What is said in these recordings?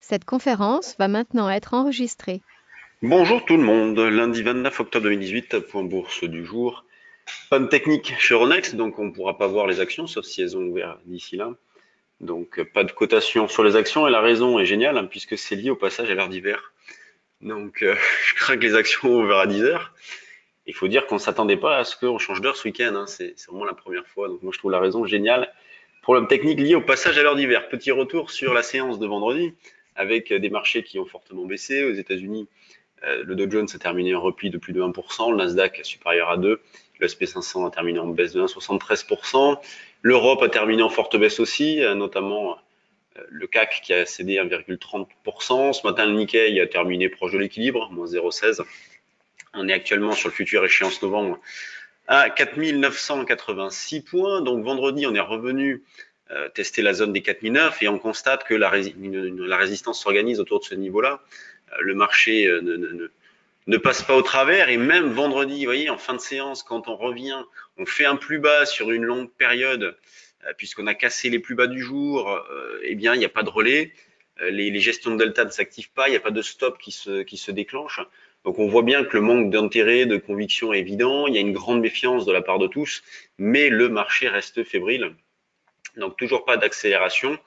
Cette conférence va maintenant être enregistrée. Bonjour tout le monde, lundi 29 octobre 2018, point bourse du jour. Panne technique chez Euronext, donc on ne pourra pas voir les actions, sauf si elles ont ouvert d'ici là. Donc pas de cotation sur les actions, et la raison est géniale, hein, puisque c'est lié au passage à l'heure d'hiver. Donc je crains que les actions ouvrent à 10 heures. Il faut dire qu'on ne s'attendait pas à ce qu'on change d'heure ce week-end, hein, c'est vraiment la première fois, donc moi je trouve la raison géniale. Problème technique lié au passage à l'heure d'hiver. Petit retour sur la séance de vendredi, avec des marchés qui ont fortement baissé. Aux États-Unis, le Dow Jones a terminé en repli de plus de 1%, le Nasdaq supérieur à 2%, le SP500 a terminé en baisse de 1,73%, l'Europe a terminé en forte baisse aussi, notamment le CAC qui a cédé 1,30%. Ce matin, le Nikkei a terminé proche de l'équilibre, moins 0,16. On est actuellement sur le futur échéance novembre à 4986 points. Donc vendredi, on est revenu tester la zone des 4009 et on constate que la résistance s'organise autour de ce niveau-là. Le marché ne passe pas au travers, et même vendredi, vous voyez, en fin de séance, quand on revient, on fait un plus bas sur une longue période, puisqu'on a cassé les plus bas du jour, eh bien, il n'y a pas de relais, les gestions de delta ne s'activent pas, il n'y a pas de stop qui se déclenche. Donc on voit bien que le manque d'intérêt, de conviction est évident, il y a une grande méfiance de la part de tous, mais le marché reste fébrile. Donc toujours pas d'accélération.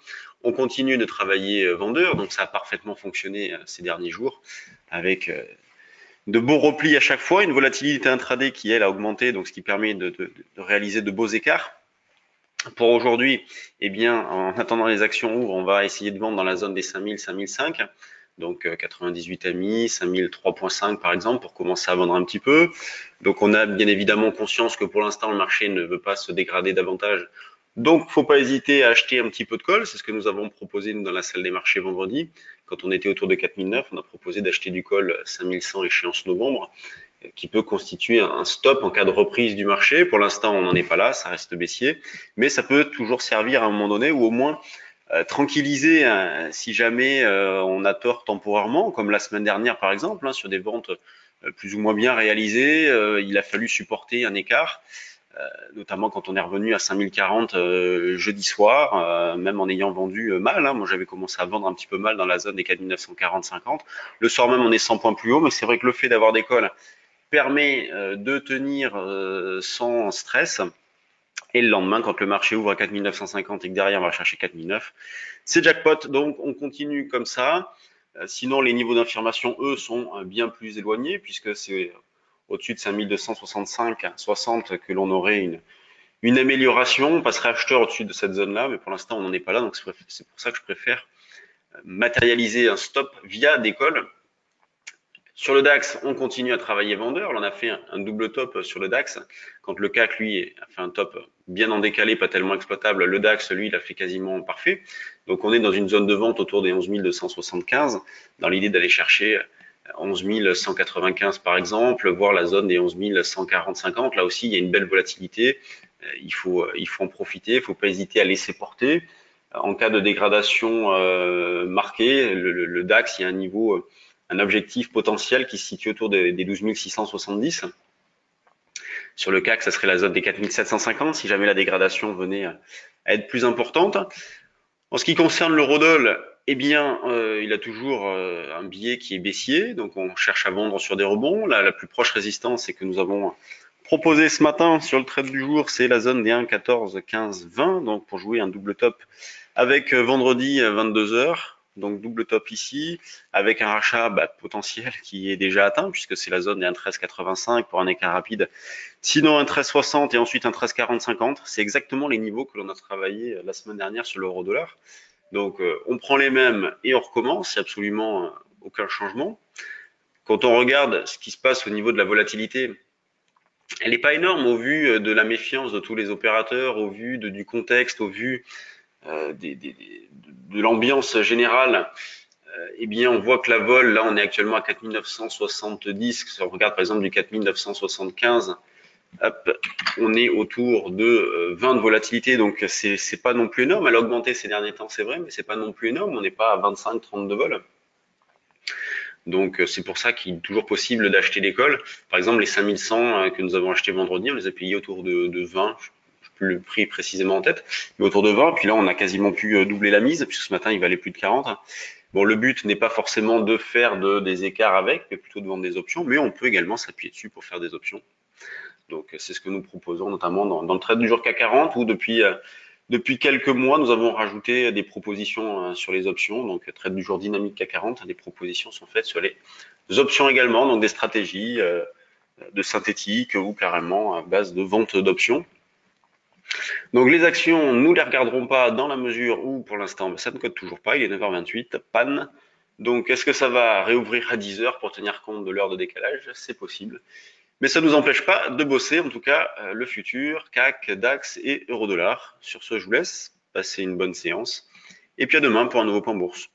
On continue de travailler vendeur, donc ça a parfaitement fonctionné ces derniers jours, avec de beaux replis à chaque fois, une volatilité intraday qui, elle, a augmenté, donc ce qui permet de réaliser de beaux écarts. Pour aujourd'hui, eh bien, en attendant les actions ouvrent, on va essayer de vendre dans la zone des 5000, 5005, donc 98 amis, 5003.5 par exemple, pour commencer à vendre un petit peu. Donc on a bien évidemment conscience que pour l'instant, le marché ne veut pas se dégrader davantage. Donc, faut pas hésiter à acheter un petit peu de call. C'est ce que nous avons proposé nous, dans la salle des marchés vendredi. Quand on était autour de 4009, on a proposé d'acheter du call 5100 échéance novembre, qui peut constituer un stop en cas de reprise du marché. Pour l'instant, on n'en est pas là, ça reste baissier, mais ça peut toujours servir à un moment donné, ou au moins tranquilliser si jamais on a tort temporairement, comme la semaine dernière par exemple, hein, sur des ventes plus ou moins bien réalisées. Il a fallu supporter un écart, notamment quand on est revenu à 5040 jeudi soir, même en ayant vendu mal. Hein. Moi, j'avais commencé à vendre un petit peu mal dans la zone des 4940-50. Le soir même, on est 100 points plus haut, mais c'est vrai que le fait d'avoir des calls permet de tenir sans stress. Et le lendemain, quand le marché ouvre à 4950 et que derrière on va chercher 4009, c'est jackpot. Donc on continue comme ça. Sinon, les niveaux d'information, eux, sont bien plus éloignés, puisque c'est au-dessus de 5265, 60 que l'on aurait une amélioration. On passerait acheteur au-dessus de cette zone-là, mais pour l'instant, on n'en est pas là. Donc c'est pour ça que je préfère matérialiser un stop via des calls. Sur le DAX, on continue à travailler vendeur. On a fait un double top sur le DAX. Quand le CAC, lui, a fait un top bien en décalé, pas tellement exploitable, le DAX, lui, il a fait quasiment parfait. Donc, on est dans une zone de vente autour des 11 275, dans l'idée d'aller chercher 11 195 par exemple, voire la zone des 11 140-50. Là aussi, il y a une belle volatilité. Il faut en profiter. Il ne faut pas hésiter à laisser porter. En cas de dégradation marquée, le DAX, il y a un niveau un objectif potentiel qui se situe autour des 12 670. Sur le CAC, ça serait la zone des 4 750 si jamais la dégradation venait à être plus importante. En ce qui concerne l'eurodoll, eh bien, il a toujours un biais qui est baissier, donc on cherche à vendre sur des rebonds. La plus proche résistance, c'est que nous avons proposé ce matin sur le trade du jour, c'est la zone des 1, 14, 15, 20, donc pour jouer un double top avec vendredi 22 heures. Donc double top ici, avec un rachat potentiel qui est déjà atteint, puisque c'est la zone des 1,1385 pour un écart rapide. Sinon un 13,60 et ensuite un 13,40-50. C'est exactement les niveaux que l'on a travaillé la semaine dernière sur l'euro-dollar. Donc on prend les mêmes et on recommence, il n'y a absolument aucun changement. Quand on regarde ce qui se passe au niveau de la volatilité, elle n'est pas énorme au vu de la méfiance de tous les opérateurs, au vu du contexte, au vu de l'ambiance générale. Eh bien, on voit que la vol, là, on est actuellement à 4970. Si on regarde par exemple du 4975, hop, on est autour de 20 de volatilité, donc c'est pas non plus énorme. Elle a augmenté ces derniers temps, c'est vrai, mais c'est pas non plus énorme. On n'est pas à 25-30 de vol. Donc c'est pour ça qu'il est toujours possible d'acheter des calls. Par exemple, les 5100 que nous avons achetés vendredi, on les a payés autour de 20. Je n'ai plus le prix précisément en tête, mais autour de 20. Puis là, on a quasiment pu doubler la mise, puisque ce matin, il valait plus de 40. Bon, le but n'est pas forcément de faire des écarts avec, mais plutôt de vendre des options, mais on peut également s'appuyer dessus pour faire des options. Donc, c'est ce que nous proposons notamment dans le trade du jour CAC 40, où depuis quelques mois, nous avons rajouté des propositions sur les options. Donc, trade du jour dynamique CAC 40, des propositions sont faites sur les options également, donc des stratégies de synthétique ou carrément à base de vente d'options. Donc les actions, nous les regarderons pas dans la mesure où pour l'instant ça ne code toujours pas, il est 9h28, panne. Donc est-ce que ça va réouvrir à 10h pour tenir compte de l'heure de décalage? C'est possible. Mais ça ne nous empêche pas de bosser, en tout cas le futur, CAC, DAX et Euro-Dollar. Sur ce, je vous laisse, passez une bonne séance. Et puis à demain pour un nouveau point bourse.